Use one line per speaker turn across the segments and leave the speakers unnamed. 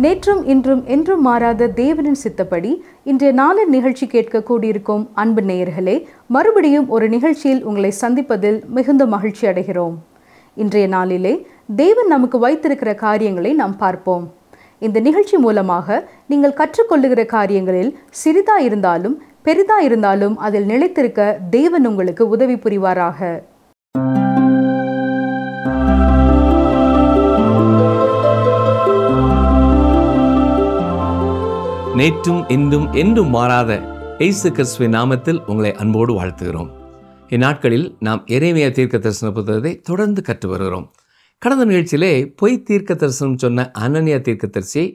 நேற்றும் இன்றும் என்றும் மாறாத தேவனின் சித்தப்படி இன்றைய நாளின் நிகழ்ச்சி கேட்க கூடியிருக்கும் அன்பு நேயர்களே, மறுபடியும் ஒரு நிகழ்ச்சியில் உங்களை சந்திப்பதில் மிகுந்த மகிழ்ச்சி அடைகிறோம். இன்றைய நாளிலே தேவன் நமக்கு வைத்திருக்கிற காரியங்களை நாம் பார்ப்போம். இந்த நிகழ்ச்சி மூலமாக நீங்கள் கற்றுக்கொள்ளுகிற காரியங்களில் சிறிதா இருந்தாலும் பெரிதா இருந்தாலும் அதில் நிலைத்திருக்க தேவன் உங்களுக்கு உதவி புரிவாராக.
நேற்றும் இன்றும் என்றும் மாறாத இயேசு கிறிஸ்துவின் நாமத்தில் உங்களை அன்போடு வாழ்த்துகிறோம். இந்நாட்களில் நாம் எரேமியா தீர்க்க தரிசன புத்தகத்தை தொடர்ந்து கற்று வருகிறோம். கடந்த நிகழ்ச்சியிலே பொய் தீர்க்க தரிசனம் சொன்ன அனனியா தீர்க்கதரிசியை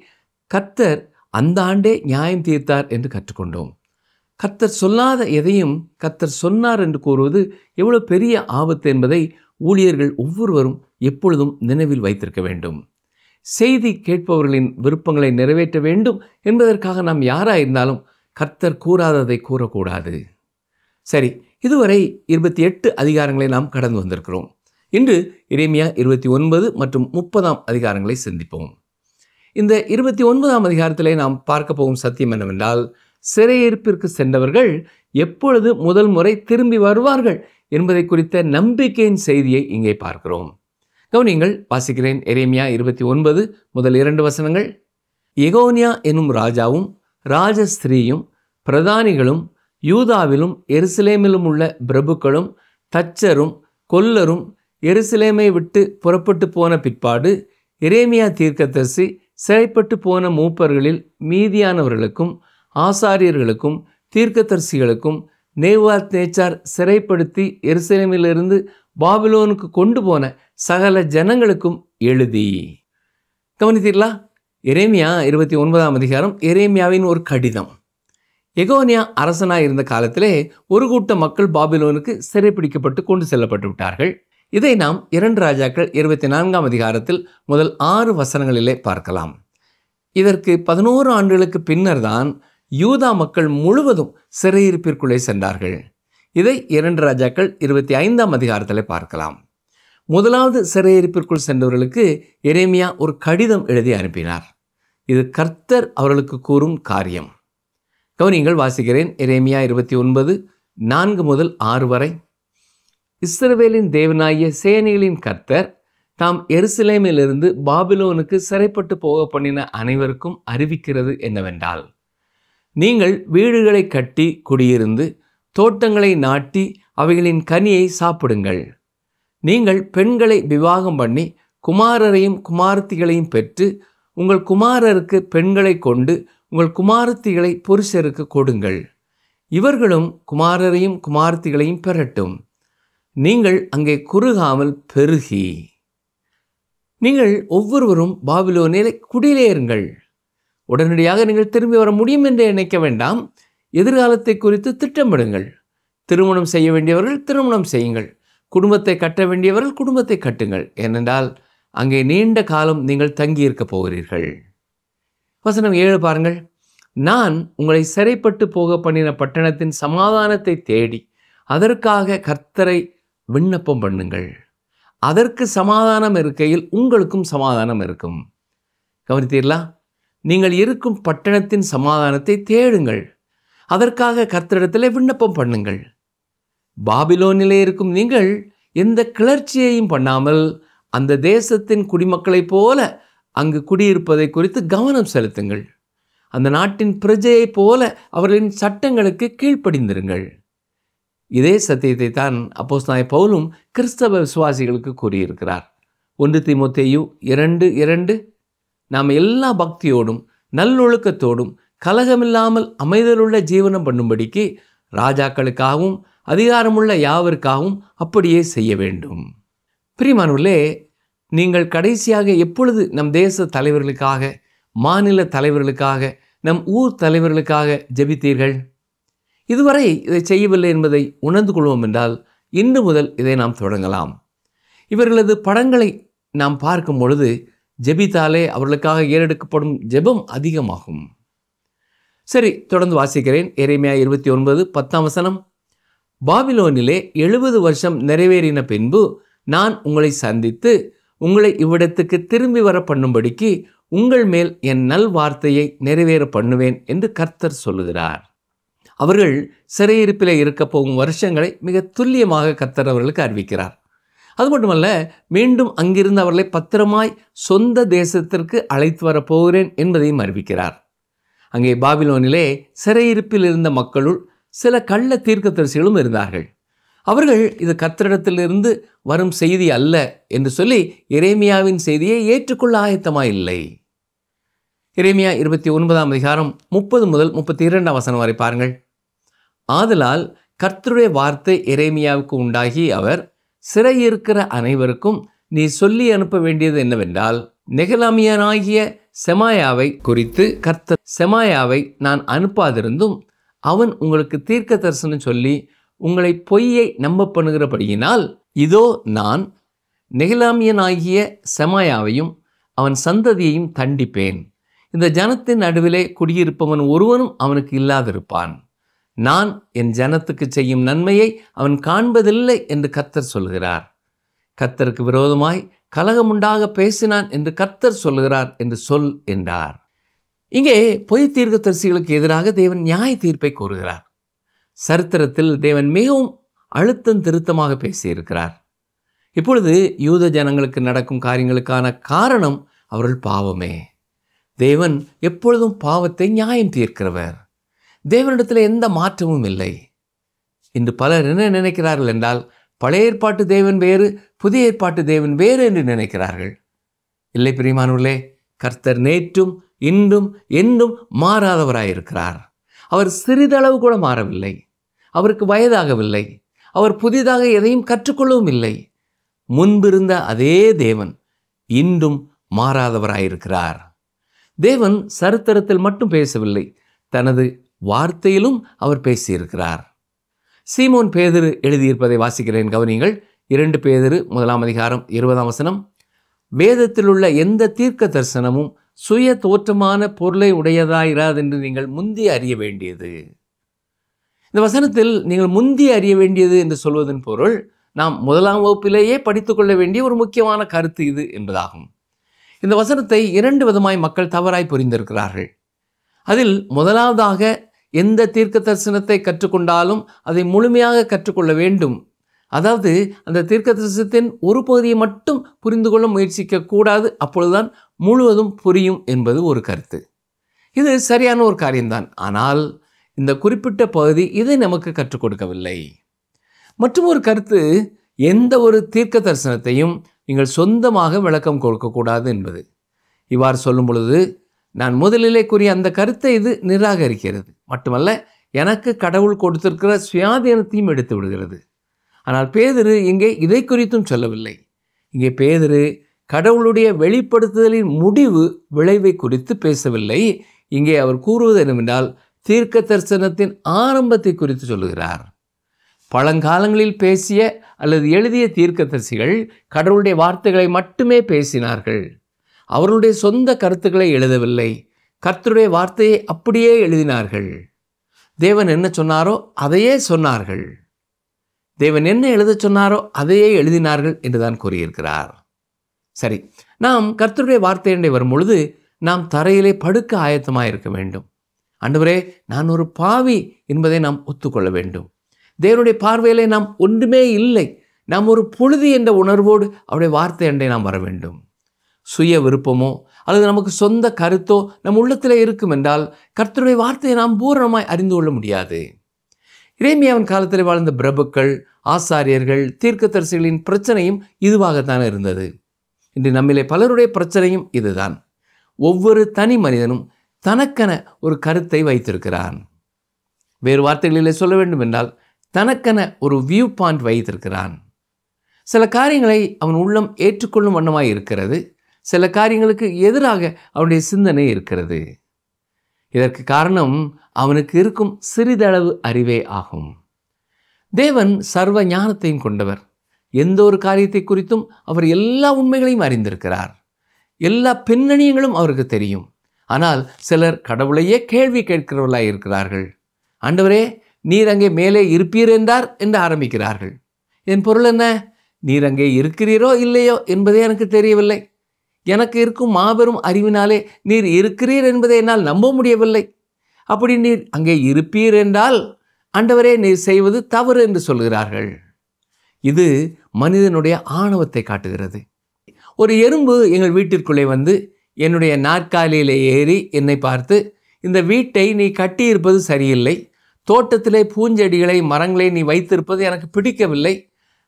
கர்த்தர் அந்த ஆண்டே நியாயம் தீர்த்தார் என்று கற்றுக்கொண்டோம். கர்த்தர் சொல்லாத எதையும் கர்த்தர் சொன்னார் என்று கூறுவது எவ்வளவு பெரிய ஆபத்து என்பதை ஊழியர்கள் ஒவ்வொருவரும் எப்பொழுதும் நினைவில் வைத்திருக்க வேண்டும். செய்தி கேட்பவர்களின் விருப்பங்களை நிறைவேற்ற வேண்டும் என்பதற்காக நாம் யாராயிருந்தாலும் கர்த்தர் கூறாததை கூறக்கூடாது. சரி, இதுவரை 28 அதிகாரங்களை நாம் கடந்து வந்திருக்கிறோம். இன்று எரேமியா 29 மற்றும் 30 அதிகாரங்களை சிந்திப்போம். இந்த 29 அதிகாரத்திலே நாம் பார்க்க போகும் சத்தியம் என்னவென்றால், சிறையிருப்பிற்கு சென்றவர்கள் எப்பொழுது முதல் முறை திரும்பி வருவார்கள் என்பதை குறித்த நம்பிக்கையின் செய்தியை இங்கே பார்க்கிறோம். கவனிங்கள், வாசிக்கிறேன். எரேமியா 29 முதல் 2 வசனங்கள். எகோனியா என்னும் ராஜாவும் ராஜஸ்திரீயும் பிரதானிகளும் யூதாவிலும் எருசலேமிலும் உள்ள பிரபுக்களும் தச்சரும் கொல்லரும் எருசலேமை விட்டு புறப்பட்டு போன பிற்பாடு எரேமியா தீர்க்கதரிசி சிறைப்பட்டு போன மூப்பர்களில் மீதியானவர்களுக்கும் ஆசாரியர்களுக்கும் தீர்க்கதரிசிகளுக்கும் நேபுகாத்நேச்சார் சிறைப்படுத்தி எருசலேமிலிருந்து பாபிலோனுக்கு கொண்டு போன சகல ஜனங்களுக்கும் எழுதி. கவனித்தீர்களா? எரேமியா 29 அதிகாரம் எரேமியாவின் ஒரு கடிதம். எகோனியா அரசனாக இருந்த காலத்திலே ஒரு கூட்ட மக்கள் பாபிலோனுக்கு சிறைப்பிடிக்கப்பட்டு கொண்டு செல்லப்பட்டு விட்டார்கள். இதை நாம் 2 ராஜாக்கள் 24 அதிகாரத்தில் முதல் 6 வசனங்களிலே பார்க்கலாம். இதற்கு 11 ஆண்டுகளுக்கு பின்னர் தான் யூதா மக்கள் முழுவதும் சிறையிருப்பிற்குள்ளே சென்றார்கள். இதை 2 ராஜாக்கள் 25 அதிகாரத்தில் பார்க்கலாம். முதலாவது சிறையிருப்பிற்குள் சென்றவர்களுக்கு எரேமியா ஒரு கடிதம் எழுதி அனுப்பினார். இது கர்த்தர் அவர்களுக்கு கூறும் காரியம். கவனிங்கள், வாசிக்கிறேன். எரேமியா 29 4 முதல் 6 வரை. இஸ்ரவேலின் தேவனாகிய சேனைகளின் கர்த்தர் தாம் எருசலேமிலிருந்து பாபிலோனுக்கு சிறைப்பட்டு போக பண்ணின அனைவருக்கும் அறிவிக்கிறது என்னவென்றால், நீங்கள் வீடுகளை கட்டி குடியிருந்து தோட்டங்களை நாட்டி அவைகளின் கனியை சாப்பிடுங்கள். நீங்கள் பெண்களை விவாகம் பண்ணி குமாரரையும் குமாரத்திகளையும் பெற்று உங்கள் குமாரருக்கு பெண்களை கொண்டு உங்கள் குமாரத்திகளை புருஷருக்கு கொடுங்கள். இவர்களும் குமாரரையும் குமாரத்திகளையும் பெறட்டும். நீங்கள் அங்கே குறுகாமல் பெருகி நீங்கள் ஒவ்வொருவரும் பாபிலோனிலே குடியேறுங்கள். உடனடியாக நீங்கள் திரும்பி வர முடியும் என்று நினைக்க வேண்டாம். எதிர்காலத்தை குறித்து திட்டமிடுங்கள். திருமணம் செய்ய வேண்டியவர்கள் திருமணம் செய்யுங்கள். குடும்பத்தை கட்ட வேண்டியவர்கள் குடும்பத்தை கட்டுங்கள். ஏனென்றால் அங்கே நீண்ட காலம் நீங்கள் தங்கியிருக்க போகிறீர்கள். வசனம் 7 பாருங்கள். நான் உங்களை சிறைப்பட்டு போக பண்ணின பட்டணத்தின் சமாதானத்தை தேடி அதற்காக கர்த்தரை விண்ணப்பம் பண்ணுங்கள். அதற்கு சமாதானம் இருக்கையில் உங்களுக்கும் சமாதானம் இருக்கும். கவனித்தீர்களா? நீங்கள் இருக்கும் பட்டணத்தின் சமாதானத்தை தேடுங்கள். அதற்காக கர்த்தரிடத்திலே விண்ணப்பம் பண்ணுங்கள். பாபிலோனிலே இருக்கும் நீங்கள் எந்த கிளர்ச்சியையும் பண்ணாமல் அந்த தேசத்தின் குடிமக்களைப் போல அங்கு குடியிருப்பதை குறித்து கவனம் செலுத்துங்கள். அந்த நாட்டின் பிரஜையைப் போல அவர்களின் சட்டங்களுக்கு கீழ்ப்படிந்திருங்கள். இதே சத்தியத்தை தான் அப்போஸ்தலனாகிய பவுலும் கிறிஸ்தவ விசுவாசிகளுக்கு கூறியிருக்கிறார். 1 தீமோத்தேயு 2:2 நாம் எல்லா பக்தியோடும் நல்லொழுக்கத்தோடும் கலகமில்லாமல் அமைதலுள்ள ஜீவனம் பண்ணும்படிக்கு ராஜாக்களுக்காகவும் அதிகாரமுள்ள யாவருக்காகவும் அப்படியே செய்ய வேண்டும். பிரியமானவர்களே, நீங்கள் கடைசியாக எப்பொழுது நம் தேச தலைவர்களுக்காக, மாநில தலைவர்களுக்காக, நம் ஊர் தலைவர்களுக்காக ஜெபித்தீர்கள்? இதுவரை இதை செய்யவில்லை என்பதை உணர்ந்து கொள்வோம் என்றால் இன்று முதல் இதை நாம் தொடங்கலாம். இவர்களது படங்களை நாம் பார்க்கும் பொழுது ஜெபித்தாலே அவர்களுக்காக ஏறெடுக்கப்படும் ஜெபம் அதிகமாகும். சரி, தொடர்ந்து வாசிக்கிறேன். எரேமியா 29 10 வசனம். பாபிலோனிலே 70 வருஷம் நிறைவேறின பின்பு நான் உங்களை சந்தித்து உங்களை இவ்விடத்துக்கு திரும்பி வர பண்ணும்படிக்கு உங்கள் மேல் என் நல் வார்த்தையை நிறைவேற பண்ணுவேன் என்று கர்த்தர் சொல்லுகிறார். அவர்கள் சிறையிருப்பிலே இருக்க போகும் வருஷங்களை மிக துல்லியமாக கர்த்தர் அவர்களுக்கு அறிவிக்கிறார். அது மட்டுமல்ல, மீண்டும் அங்கிருந்து அவர்களை பத்திரமாய் சொந்த தேசத்திற்கு அழைத்து வரப்போகிறேன் என்பதையும் அறிவிக்கிறார். அங்கே பாபிலோனிலே சிறையிருப்பில் இருந்த மக்களுள் சில கள்ள தீர்க்கதரிசிகளும் இருந்தார்கள். அவர்கள் இது கர்த்தரிடத்திலிருந்து வரும் செய்தி அல்ல என்று சொல்லி எரேமியாவின் செய்தியை ஏற்றுக்கொள்ள ஆயத்தமாயில்லை. எரேமியா 29ஆம் அதிகாரம் 30 முதல் 32 வசனம் வரை பாருங்கள். ஆதலால் கர்த்தருடைய வார்த்தை எரேமியாவுக்கு உண்டாகி, அவர் சிறையிருக்கிற அனைவருக்கும் நீ சொல்லி அனுப்ப வேண்டியது என்னவென்றால், நெகலாமியனாகிய செமாயாவை குறித்து கர்த்தர், செமாயாவை நான் அனுப்பாதிருந்தும் அவன் உங்களுக்கு தீர்க்க தரிசனம் சொல்லி உங்களை பொய்யை நம்ப பண்ணுகிறபடியினால், இதோ நான் நெகலாமியனாகிய செமாயாவையும் அவன் சந்ததியையும் தண்டிப்பேன். இந்த ஜனத்தின் நடுவிலே குடியிருப்பவன் ஒருவனும் அவனுக்கு இல்லாதிருப்பான். நான் என் ஜனத்துக்கு செய்யும் நன்மையை அவன் காண்பதில்லை என்று கர்த்தர் சொல்கிறார். கர்த்தருக்கு விரோதமாய் கலகமுண்டாக பேசினான் என்று கர்த்தர் சொல்கிறார் என்று சொல் என்றார். இங்கே பொய் தீர்க்கதரிசிகளுக்கு எதிராக தேவன் நியாய தீர்ப்பை கோருகிறார். சரித்திரத்தில் தேவன் மிகவும் அழுத்தம் திருத்தமாக பேசியிருக்கிறார். இப்பொழுது யூத ஜனங்களுக்கு நடக்கும் காரியங்களுக்கான காரணம் அவர்கள் பாவமே. தேவன் எப்பொழுதும் பாவத்தை நியாயம் தீர்க்கிறவர். தேவனிடத்தில் எந்த மாற்றமும் இல்லை. இன்று பலர் என்ன நினைக்கிறார்கள் என்றால், பழைய ஏற்பாட்டு தேவன் வேறு, புதிய ஏற்பாட்டு தேவன் வேறு என்று நினைக்கிறார்கள். இல்லை பிரியமானவர்களே, கர்த்தர் நேற்றும் இன்றும் என்றும் மாறாதவராயிருக்கிறார். அவர் சிறிதளவு கூட மாறவில்லை. அவருக்கு வயதாகவில்லை. அவர் புதிதாக எதையும் கற்றுக்கொள்ளவும் இல்லை. முன்பிருந்த அதே தேவன் இன்றும் மாறாதவராயிருக்கிறார். தேவன் சரித்திரத்தில் மட்டும் பேசவில்லை, தனது வார்த்தையிலும் அவர் பேசியிருக்கிறார். சீமோன் பேதுரு எழுதியிருப்பதை வாசிக்கிறேன், கவனியுங்கள். 2 பேதுரு 1ஆம் அதிகாரம் 20ஆம் வசனம். வேதத்தில் உள்ள எந்த தீர்க்க தரிசனமும் சுய தோற்றமான பொருளை உடையதாயிராது என்று நீங்கள் முந்தி அறிய வேண்டியது. இந்த வசனத்தில் நீங்கள் முந்தி அறிய வேண்டியது என்று சொல்வதன் பொருள், நாம் 1ஆம் வகுப்பிலேயே படித்துக்கொள்ள வேண்டிய ஒரு முக்கியமான கருத்து இது என்பதாகும். இந்த வசனத்தை 2 விதமாய் மக்கள் தவறாய் புரிந்திருக்கிறார்கள். அதில் முதலாவதாக, எந்த தீர்க்க தரிசனத்தை கற்றுக்கொண்டாலும் அதை முழுமையாக கற்றுக்கொள்ள வேண்டும். அதாவது அந்த தீர்க்க தரிசனத்தின் ஒரு பகுதியை மட்டும் புரிந்து கொள்ள முயற்சிக்க கூடாது, அப்பொழுதுதான் முழுவதும் புரியும் என்பது ஒரு கருத்து. இது சரியான ஒரு காரியம்தான். ஆனால் இந்த குறிப்பிட்ட பகுதி இதை நமக்கு கற்றுக் கொடுக்கவில்லை. மற்றும் ஒரு கருத்து, எந்த ஒரு தீர்க்க தரிசனத்தையும் நீங்கள் சொந்தமாக விளக்கம் கொடுக்கக்கூடாது என்பது. இவ்வாறு சொல்லும் பொழுது நான் முதலிலே கூறிய அந்த கருத்தை இது நிராகரிக்கிறது. மட்டுமல்ல, எனக்கு கடவுள் கொடுத்திருக்கிற சுயாதீனத்தையும் எடுத்து விடுகிறது. ஆனால் பேதுரு இங்கே இதை குறித்தும் சொல்லவில்லை. இங்கே பேதுரு கடவுளுடைய வெளிப்படுத்துதலின் முடிவு விளைவை குறித்து பேசவில்லை. இங்கே அவர் கூறுவது என்னவென்றால், தீர்க்க தரிசனத்தின் ஆரம்பத்தை குறித்து சொல்லுகிறார். பழங்காலங்களில் பேசிய அல்லது எழுதிய தீர்க்கதரிசிகள் கடவுளுடைய வார்த்தைகளை மட்டுமே பேசினார்கள். அவர்களுடைய சொந்த கருத்துக்களை எழுதவில்லை. கர்த்தருடைய வார்த்தையை அப்படியே எழுதினார்கள். தேவன் என்ன சொன்னாரோ அதையே சொன்னார்கள். தேவன் என்ன எழுத சொன்னாரோ அதையே எழுதினார்கள் என்றுதான் கூறியிருக்கிறார். சரி, நாம் கர்த்தருடைய வார்த்தையண்டை வரும் பொழுது நாம் தரையிலே படுக்க ஆயத்தமாக இருக்க வேண்டும். ஆண்டவரே, நான் ஒரு பாவி என்பதை நாம் ஒத்துக்கொள்ள வேண்டும். தேவனுடைய பார்வையிலே நாம் ஒன்றுமே இல்லை, நாம் ஒரு புழுதி என்ற உணர்வோடு அவருடைய வார்த்தை அண்டை நாம் வர வேண்டும். சுய விருப்பமோ அல்லது நமக்கு சொந்த கருத்தோ நம் உள்ளத்தில் இருக்கும் என்றால் கர்த்தருடைய வார்த்தையை நாம் பூரணமாய் அறிந்து கொள்ள முடியாது. எரேமியாவின் காலத்தில் வாழ்ந்த பிரபுக்கள், ஆசாரியர்கள், தீர்க்கதரிசிகளின் பிரச்சனையும் இதுவாகத்தான் இருந்தது. இன்று நம்மிலே பலருடைய பிரச்சனையும் இதுதான். ஒவ்வொரு தனி மனிதனும் தனக்கென ஒரு கருத்தை வைத்திருக்கிறான். வேறு வார்த்தைகளிலே சொல்ல வேண்டும் என்றால், தனக்கென ஒரு வியூ பாயிண்ட் வைத்திருக்கிறான். சில காரியங்களை அவன் உள்ளம் ஏற்றுக்கொள்ளும் வண்ணமாய் இருக்கிறது. சில காரியங்களுக்கு எதிராக அவனுடைய சிந்தனை இருக்கிறது. இதற்கு காரணம் அவனுக்கு இருக்கும் சிறிதளவு அறிவே ஆகும். தேவன் சர்வ ஞானத்தையும் கொண்டவர். எந்த ஒரு காரியத்தை குறித்தும் அவர் எல்லா உண்மைகளையும் அறிந்திருக்கிறார். எல்லா பின்னணியங்களும் அவருக்கு தெரியும். ஆனால் சிலர் கடவுளையே கேள்வி கேட்கிறவர்களாய் இருக்கிறார்கள். ஆண்டவரே, நீர் அங்கே மேலே இருப்பீர் என்றார் என்று ஆரம்பிக்கிறார்கள். என் பொருள் என்ன? நீர் அங்கே இருக்கிறீரோ இல்லையோ என்பதே எனக்கு தெரியவில்லை. எனக்கு இருக்கும் மாபெரும் அறிவினாலே நீர் இருக்கிறீர் என்பதை என்னால் நம்ப முடியவில்லை. அப்படி நீர் அங்கே இருப்பீர் என்றால் ஆண்டவரே நீர் செய்வது தவறு என்று சொல்கிறார்கள். இது மனிதனுடைய ஆணவத்தை காட்டுகிறது. ஒரு எறும்பு எங்கள் வீட்டிற்குள்ளே வந்து என்னுடைய நாற்காலியிலே ஏறி என்னை பார்த்து, இந்த வீட்டை நீ கட்டியிருப்பது சரியில்லை, தோட்டத்திலே பூஞ்செடிகளை மரங்களை நீ வைத்திருப்பது எனக்கு பிடிக்கவில்லை,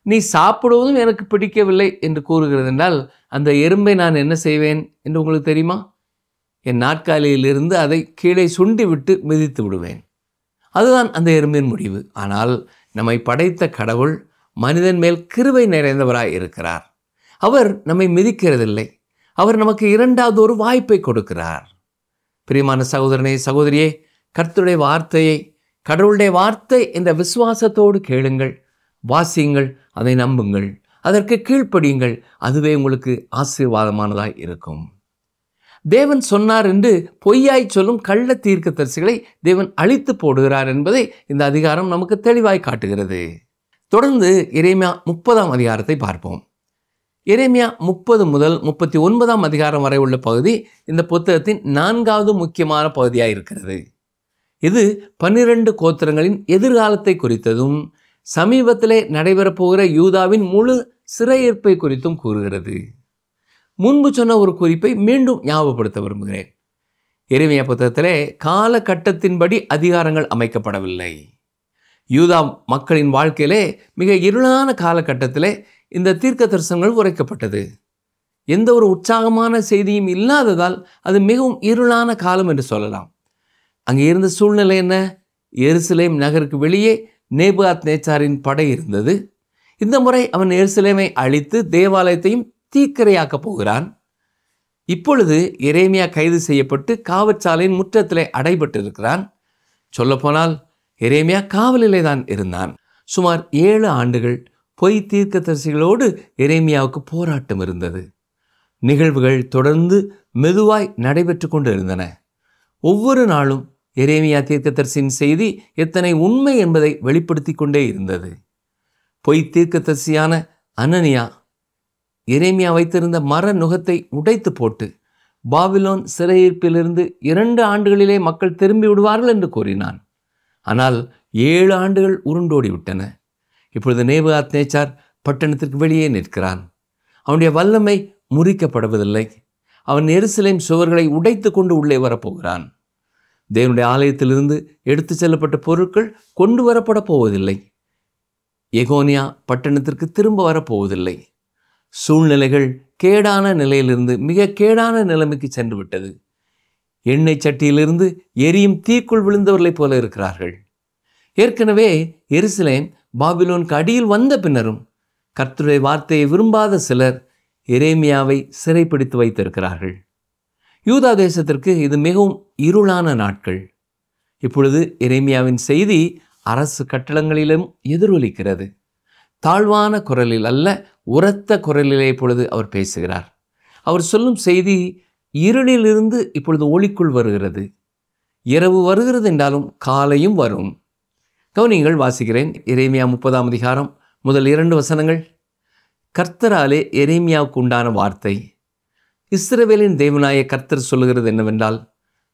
நீ சாப்பிடுவதும் எனக்கு பிடிக்கவில்லை என்று கூறுகிறது என்றால் அந்த எறும்பை நான் என்ன செய்வேன் என்று உங்களுக்கு தெரியுமா? என் நாற்காலியிலிருந்து அதை கீழே சுண்டி விட்டு மிதித்து விடுவேன். அதுதான் அந்த எறும்பின் முடிவு. ஆனால் நம்மை படைத்த கடவுள் மனிதன் மேல் கிருபை நிறைந்தவராய் இருக்கிறார். அவர் நம்மை மிதிக்கிறதில்லை. அவர் நமக்கு இரண்டாவது ஒரு வாய்ப்பை கொடுக்கிறார். பிரியமான சகோதரனே, சகோதரியே, கர்த்தருடைய வார்த்தையை கடவுளுடைய வார்த்தை என்ற விசுவாசத்தோடு கேளுங்கள், வாசியுங்கள், அதை நம்புங்கள், அதற்கு கீழ்ப்படியுங்கள். அதுவே உங்களுக்கு ஆசீர்வாதமானதாய் இருக்கும். தேவன் சொன்னார் என்று பொய்யாய் சொல்லும் கள்ள தீர்க்கதரிசிகளை தேவன் அழித்து போடுகிறார் என்பதை இந்த அதிகாரம் நமக்கு தெளிவாய் காட்டுகிறது. தொடர்ந்து எரேமியா 30ஆம் அதிகாரத்தை பார்ப்போம். எரேமியா 30 முதல் 39ஆம் அதிகாரம் வரை உள்ள பகுதி இந்த புத்தகத்தின் 4வது முக்கியமான பகுதியாக இருக்கிறது. இது 12 கோத்திரங்களின் எதிர்காலத்தை குறித்ததும் சமீபத்திலே நடைபெறப்போகிற யூதாவின் முழு சிறையிருப்பை குறித்தும் கூறுகிறது. முன்பு சொன்ன ஒரு குறிப்பை மீண்டும் ஞாபகப்படுத்த விரும்புகிறேன். எரேமியா புத்தகத்திலே காலகட்டத்தின்படி அதிகாரங்கள் அமைக்கப்படவில்லை. யூதா மக்களின் வாழ்க்கையிலே மிக இருளான காலகட்டத்திலே இந்த தீர்க்க தரிசனங்கள் உரைக்கப்பட்டது. எந்த ஒரு உற்சாகமான செய்தியும் இல்லாததால் அது மிகவும் இருளான காலம் என்று சொல்லலாம். அங்கே இருந்த சூழ்நிலை என்ன? எருசலேம் நகருக்கு வெளியே நேபுகாத் நேச்சாரின் படை இருந்தது. இந்த முறை அவன் எருசலேமை அழித்து தேவாலயத்தையும் தீக்கிரையாக்கப் போகிறான். இப்பொழுது எரேமியா கைது செய்யப்பட்டு காவற்சாலையின் முற்றத்திலே அடைபட்டிருக்கிறான். சொல்லப்போனால் எரேமியா காவலிலே தான் இருந்தான். சுமார் 7 ஆண்டுகள் பொய் தீர்க்கதரிசிகளோடு எரேமியாவுக்கு போராட்டம் இருந்தது. நிகழ்வுகள் தொடர்ந்து மெதுவாய் நடைபெற்று கொண்டு இருந்தன. ஒவ்வொரு நாளும் எரேமியா தீர்க்கதரிசியின் செய்தி எத்தனை உண்மை என்பதை வெளிப்படுத்தி கொண்டே இருந்தது. பொய் தீர்க்கதரிசியான அனனியா எரேமியா வைத்திருந்த மர நுகத்தை உடைத்து போட்டு பாபிலோன் சிறையிருப்பிலிருந்து 2 ஆண்டுகளிலே மக்கள் திரும்பி விடுவார்கள் என்று கூறினான். ஆனால் 7 ஆண்டுகள் உருண்டோடி விட்டன. இப்பொழுது நேபுகாத் நேச்சார் பட்டணத்திற்கு வெளியே நிற்கிறான். அவனுடைய வல்லமை முறிக்கப்படவதில்லை. அவன் எருசலேம் சுவர்களை உடைத்து கொண்டு உள்ளே வரப்போகிறான். தேவனுடைய ஆலயத்திலிருந்து எடுத்து செல்லப்பட்ட பொருட்கள் கொண்டு வரப்பட போவதில்லை. எகோனியா பட்டணத்திற்கு திரும்ப வரப்போவதில்லை. சூழ்நிலைகள் கேடான நிலையிலிருந்து மிக கேடான நிலைமைக்கு சென்று விட்டது. எண்ணெய் சட்டியிலிருந்து எரியும் தீக்குள் விழுந்தவர்களைப் போல இருக்கிறார்கள். ஏற்கனவே எருசலேம் பாபிலோனுக்கு அடியில் வந்த பின்னரும் கர்த்தருடைய வார்த்தையை விரும்பாத சிலர் எரேமியாவை சிறைப்பிடித்து வைத்திருக்கிறார்கள். யூதா தேசத்திற்கு இது மிகவும் இருளான நாட்கள். இப்பொழுது எரேமியாவின் செய்தி அரசு கட்டடங்களிலும் எதிரொலிக்கிறது. தாழ்வான குரலில் அல்ல, உரத்த குரலிலே இப்பொழுது அவர் பேசுகிறார். அவர் சொல்லும் செய்தி இருளிலிருந்து இப்பொழுது ஒளிக்குள் வருகிறது. இரவு வருகிறது என்றாலும் காலையும் வரும். கவனிங்கள், வாசிக்கிறேன். எரேமியா 30ஆம் அதிகாரம் முதல் 2 வசனங்கள். கர்த்தராலே எரேமியாவுக்கு உண்டான வார்த்தை. இஸ்ரவேலின் தேவனாய கர்த்தர் சொல்லுகிறது என்னவென்றால்,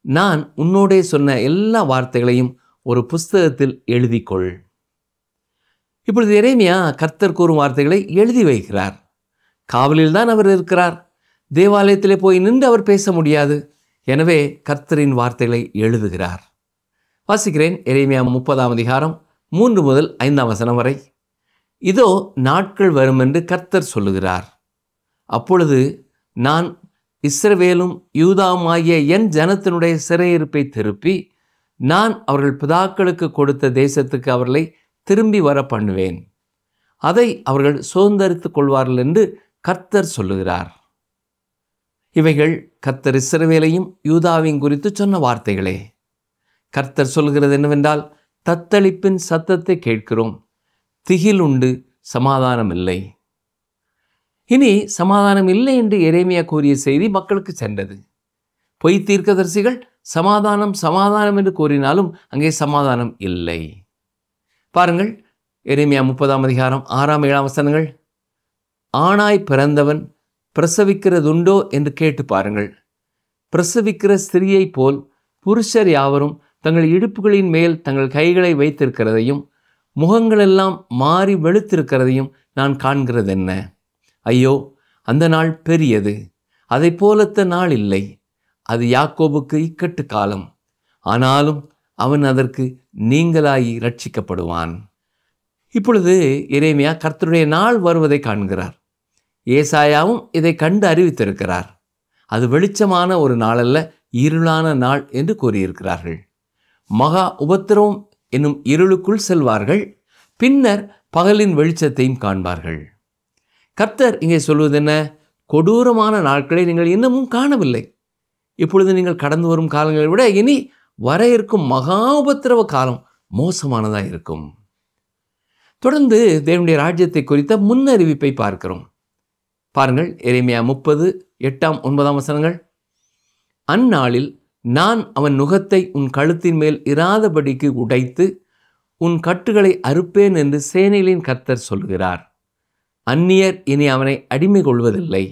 நான் உன்னோடே சொன்ன எல்லா வார்த்தைகளையும் ஒரு புஸ்தகத்தில் எழுதிக்கொள். இப்பொழுது எரேமியா கர்த்தர் கூறும் வார்த்தைகளை எழுதி வைக்கிறார். காவலில் தான் அவர் இருக்கிறார். தேவாலயத்திலே போய் நின்று அவர் பேச முடியாது. எனவே கர்த்தரின் வார்த்தைகளை எழுதுகிறார். வாசிக்கிறேன். எரேமியா 30ஆம் அதிகாரம் 3 முதல் 5ஆம் வசனம் வரை. இதோ நாட்கள் வரும் என்று கர்த்தர் சொல்லுகிறார். அப்பொழுது நான் இஸ்ரவேலும் யூதாவுமாகிய என் ஜனத்தினுடைய சிறையிருப்பை திருப்பி நான் அவர்கள் பிதாக்களுக்கு கொடுத்த தேசத்துக்கு அவர்களை திரும்பி வர பண்ணுவேன். அதை அவர்கள் சுதந்தரித்துக் கொள்வார்கள் என்று கர்த்தர் சொல்லுகிறார். இவைகள் கர்த்தர் இஸ்ரவேலையும் யூதாவையும் குறித்து சொன்ன வார்த்தைகளே. கர்த்தர் சொல்கிறது என்னவென்றால், தத்தளிப்பின் சத்தத்தை கேட்கிறோம், திகில் உண்டு, சமாதானம் இல்லை. இனி சமாதானம் இல்லை என்று எரேமியா கூறிய செய்தி மக்களுக்கு சென்றது. பொய் தீர்க்கதரிசிகள் சமாதானம் சமாதானம் என்று கூறினாலும் அங்கே சமாதானம் இல்லை. பாருங்கள், எரேமியா 30ஆம் அதிகாரம் 6ஆம் 7ஆம் வசனங்கள். ஆணாய் பிறந்தவன் பிரசவிக்கிறதுண்டோ என்று கேட்டு பாருங்கள். பிரசவிக்கிற ஸ்திரியை போல் புருஷர் யாவரும் தங்கள் இடுப்புகளின் மேல் தங்கள் கைகளை வைத்திருக்கிறதையும் முகங்களெல்லாம் மாறி வெளுத்திருக்கிறதையும் நான் காண்கிறதென்ன? ஐயோ, அந்த நாள் பெரியது, அதை போலத்த நாள் இல்லை. அது யாக்கோபுக்கு இக்கட்டு காலம், ஆனாலும் அவன் அதற்கு நீங்களாகி ரட்சிக்கப்படுவான். இப்பொழுது எரேமியா கர்த்தருடைய நாள் வருவதை காண்கிறார். ஏசாயாவும் இதை கண்டு அறிவித்திருக்கிறார். அது வெளிச்சமான ஒரு நாளல்ல, இருளான நாள் என்று கூறியிருக்கிறார்கள். மகா உபத்திரவம் என்னும் இருளுக்குள் செல்வார்கள், பின்னர் பகலின் வெளிச்சத்தையும் காண்பார்கள். கர்த்தர் இங்கே சொல்வது என்ன? கொடூரமான நாட்களை நீங்கள் இன்னமும் காணவில்லை. இப்பொழுது நீங்கள் கடந்து வரும் காலங்களை விட இனி வர இருக்கும் மகா உபத்திரவ காலம் மோசமானதாக இருக்கும். தொடர்ந்து தேவனுடைய ராஜ்யத்தை குறித்த முன்னறிவிப்பை பார்க்கிறோம். பாருங்கள், எரேமியா 30, 8, 9 வசனங்கள். அந்நாளில் நான் அவன் நுகத்தை உன் கழுத்தின் மேல் இராதபடிக்கு உடைத்து உன் கட்டுகளை அறுப்பேன் என்று சேனைகளின் கர்த்தர் சொல்கிறார். அந்நியர் இனி அவனை அடிமை கொள்வதில்லை.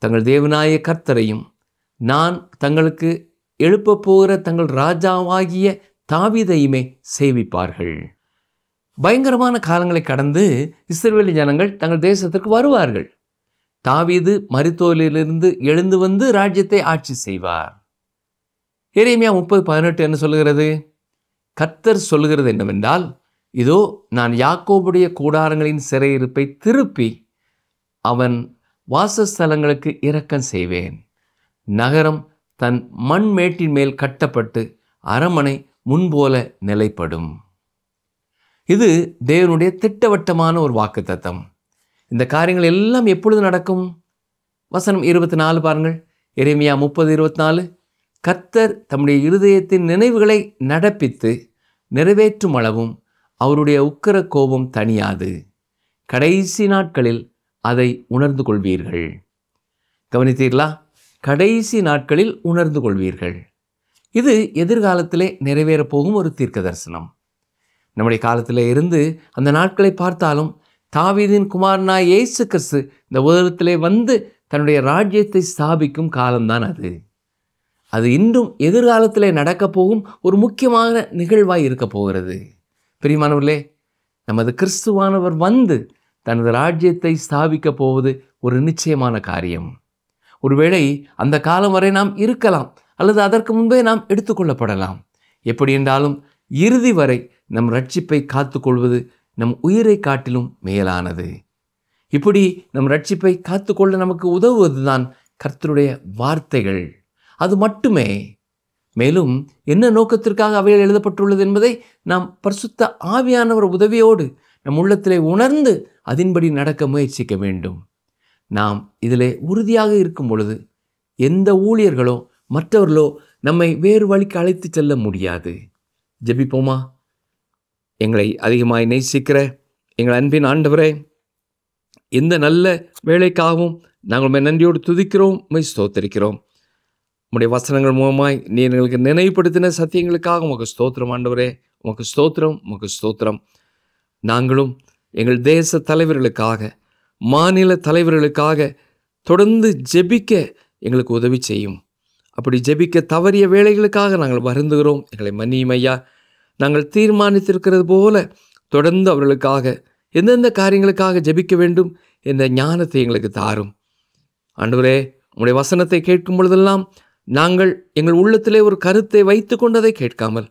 தங்கள் தேவனாய கர்த்தரையும் நான் தங்களுக்கு எழுப்பப் போகிற தங்கள் ராஜாவாகிய தாவீதையுமே சேவிப்பார்கள். பயங்கரமான காலங்களை கடந்து இஸ்ரவேல் ஜனங்கள் தங்கள் தேசத்திற்கு வருவார்கள். தாவீது மரித்தோரிலிருந்து எழுந்து வந்து ராஜ்யத்தை ஆட்சி செய்வார். எரேமியா 30:18 என்ன சொல்லுகிறது? கர்த்தர் சொல்லுகிறது என்னவென்றால், இதோ நான் யாக்கோபுடைய கூடாரங்களின் சிறையிருப்பை திருப்பி அவன் வாசஸ்தலங்களுக்கு இரக்கம் செய்வேன். நகரம் தன் மண்மேட்டின் மேல் கட்டப்பட்டு அரமனை முன்போல நிலைப்படும். இது தேவனுடைய திட்டவட்டமான ஒரு வாக்குத்தத்தம். இந்த காரியங்கள் எல்லாம் எப்பொழுது நடக்கும்? வசனம் 24 பாருங்கள். எரேமியா 30:24. கர்த்தர் தம்முடைய இருதயத்தின் நினைவுகளை நடப்பித்து நிறைவேற்றும் அளவும் அவருடைய உக்கிர கோபம் தணியாது. கடைசி நாட்களில் அதை உணர்ந்து கொள்வீர்கள். கவனித்தீர்களா? கடைசி நாட்களில் உணர்ந்து கொள்வீர்கள். இது எதிர்காலத்திலே நிறைவேறப் போகும் ஒரு தீர்க்க தரிசனம். நம்முடைய காலத்தில் இருந்து அந்த நாட்களை பார்த்தாலும் தாவீதின் குமாரனாய் இயேசு கிறிஸ்து இந்த உலகத்திலே வந்து தன்னுடைய ராஜ்யத்தை ஸ்தாபிக்கும் காலம்தான் அது. அது இன்றும் எதிர்காலத்திலே நடக்கப் போகும் ஒரு முக்கியமான நிகழ்வாய் இருக்க போகிறது. பிரியமானவர்களே, நமது கிறிஸ்துவானவர் வந்து தனது ராஜ்யத்தை ஸ்தாபிக்கப் போவது ஒரு நிச்சயமான காரியம். ஒருவேளை அந்த காலம் வரை நாம் இருக்கலாம், அல்லது அதற்கு முன்பே நாம் எடுத்துக்கொள்ளப்படலாம். எப்படி என்றாலும் இறுதி வரை நம் ரட்சிப்பை காத்துக்கொள்வது நம் உயிரை காட்டிலும் மேலானது. இப்படி நம் ரட்சிப்பை காத்துக்கொள்ள நமக்கு உதவுவதுதான் கர்த்தருடைய வார்த்தைகள். அது மட்டுமே. மேலும் என்ன நோக்கத்திற்காக அவைகள் எழுதப்பட்டுள்ளது என்பதை நாம் பரிசுத்த ஆவியானவர் உதவியோடு நம் உள்ளத்திலே உணர்ந்து அதன்படி நடக்க முயற்சிக்க வேண்டும். நாம் இதிலே உறுதியாக இருக்கும் பொழுது எந்த ஊழியர்களோ மற்றவர்களோ நம்மை வேறு வழிக்கு அழைத்து செல்ல முடியாது. ஜெபிப்போமா? எங்களை அதிகமாய் நேசிக்கிற எங்கள் அன்பின் ஆண்டவரே, இந்த நல்ல வேலைக்காகவும் நாங்கள் நன்றியோடு துதிக்கிறோம், ஸ்தோத்திரிக்கிறோம். உம்முடைய வசனங்கள் மூலமாய் நீ எங்களுக்கு நினைவுபடுத்தின சத்தியங்களுக்காக உமக்கு ஸ்தோத்திரம் ஆண்டவரே. உமக்கு ஸ்தோத்திரம், உமக்கு ஸ்தோத்திரம். நாங்களும் எங்கள் தேச தலைவர்களுக்காக, மாநில தலைவர்களுக்காக தொடர்ந்து ஜெபிக்க எங்களுக்கு உதவி செய்யும். அப்படி ஜெபிக்க தவறிய வேலைகளுக்காக நாங்கள் வருந்துகிறோம். எங்களை மன்னியும் ஐயா. நாங்கள் தீர்மானித்திருக்கிறது போல தொடர்ந்து அவர்களுக்காக எந்தெந்த காரியங்களுக்காக ஜெபிக்க வேண்டும் என்ற ஞானத்தை எங்களுக்கு தாரும் ஆண்டவரே. உங்களுடைய வசனத்தை கேட்கும் பொழுதெல்லாம் நாங்கள் எங்கள் உள்ளத்திலே ஒரு கருத்தை வைத்து கொண்டதை கேட்காமல்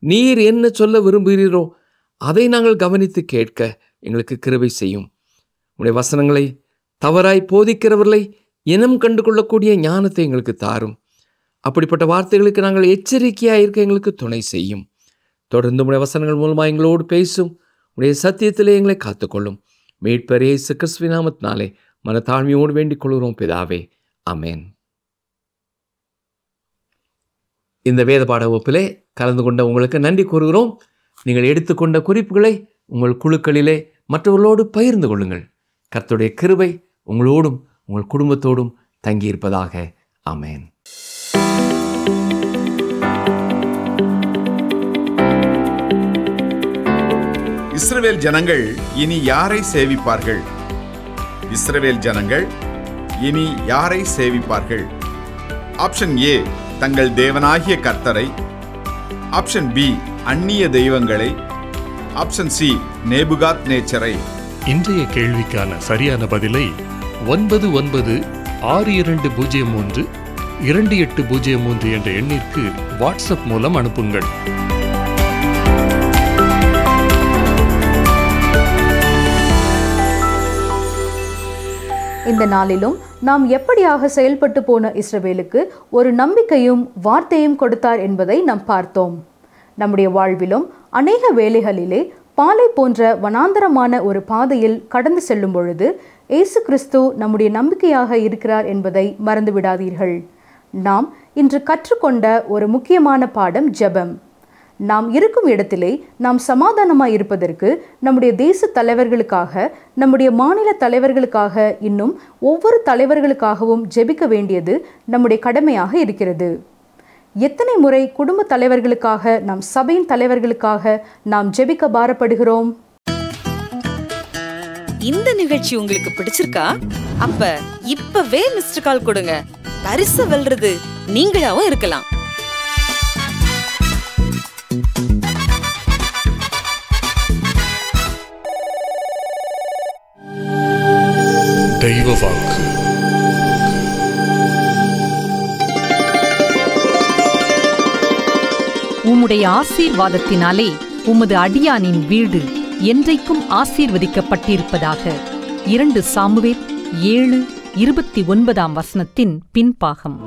நீர் என்ன சொல்ல விரும்புகிறீரோ அதை நாங்கள் கவனித்து கேட்க எங்களுக்கு கிருபை செய்யும். உங்களுடைய வசனங்களை தவறாய் போதிக்கிறவர்களை இனம் கண்டு கொள்ளக்கூடிய ஞானத்தை எங்களுக்கு தாரும். அப்படிப்பட்ட வார்த்தைகளுக்கு நாங்கள் எச்சரிக்கையாக இருக்க எங்களுக்கு துணை செய்யும். தொடர்ந்து உடைய வசனங்கள் மூலமாக எங்களோடு பேசும். உடைய சத்தியத்திலே எங்களை காத்துக்கொள்ளும். மீட்பர் இயேசு கிறிஸ்துவின் நாமத்தினாலே மனத்தாழ்மையோடு வேண்டிக் கொள்கிறோம் பிதாவே, ஆமென். இந்த வேத பாட வகுப்பிலே கலந்து கொண்ட உங்களுக்கு நன்றி கூறுகிறோம். நீங்கள் எடுத்துக்கொண்ட குறிப்புகளை உங்கள் குழுக்களிலே மற்றவர்களோடு பகிர்ந்து கொள்ளுங்கள். கர்த்தருடைய கிருபை உங்களோடும் உங்கள் குடும்பத்தோடும் தங்கியிருப்பதாக. ஆமென்.
இஸ்ரவேல் ஜனங்கள் இனி யாரை சேவிப்பார்கள்? இஸ்ரவேல் ஜனங்கள் இனி யாரை சேவிப்பார்கள்? ஆப்ஷன் ஏ, தங்கள் தேவனாகிய கர்த்தரை. ஆப்ஷன் பி, அந்நிய தெய்வங்களை. ஆப்ஷன் சி, நேபுகாத் நேச்சரை.
இன்றைய கேள்விக்கான சரியான பதிலை 9962032803 என்ற எண்ணிற்கு வாட்ஸ்அப் மூலம் அனுப்புங்கள்.
இந்த நாளிலும் நாம் எப்படியாக செயல்பட்டு போன இஸ்ரவேலுக்கு ஒரு நம்பிக்கையும் வார்த்தையும் கொடுத்தார் என்பதை நாம் பார்த்தோம். நம்முடைய வாழ்விலும் அநேக வேளைகளிலே பாலை போன்ற வனாந்தரமான ஒரு பாதையில் கடந்து செல்லும் பொழுது இயேசு கிறிஸ்து நம்முடைய நம்பிக்கையாக இருக்கிறார் என்பதை மறந்துவிடாதீர்கள். நாம் இன்று கற்றுக்கொண்ட ஒரு முக்கியமான பாடம் ஜெபம். நாம் இருக்கும் இடத்திலே நாம் சமாதானமாய் இருப்பதற்கு நம்முடைய தேச தலைவர்களுக்காக, நம்முடைய மாநில தலைவர்களுக்காக, இன்னும் ஒவ்வொரு தலைவர்களுக்காகவும் ஜெபிக்க வேண்டியது நம்முடைய கடமையாக இருக்கிறது. எத்தனை முறை குடும்ப தலைவர்களுக்காக, நாம் சபையின் தலைவர்களுக்காக நாம் ஜெபிக்க பாரப்படுகிறோம்?
இந்த நிகழ்ச்சி உங்களுக்கு பிடிச்சிருக்கா? அப்ப இப்பவே மிஸ்டர் கால் கொடுங்க. பரிசு வெல்றது நீங்களாவும் இருக்கலாம்.
தெய்வ வாக்கு.
உம்முடைய ஆசீர்வாதத்தினாலே உமது அடியானின் வீடு என்றைக்கும் ஆசீர்வதிக்கப்பட்டிருப்பதாக. 2 சாமுவேல் 7:29 பின்பாகம்.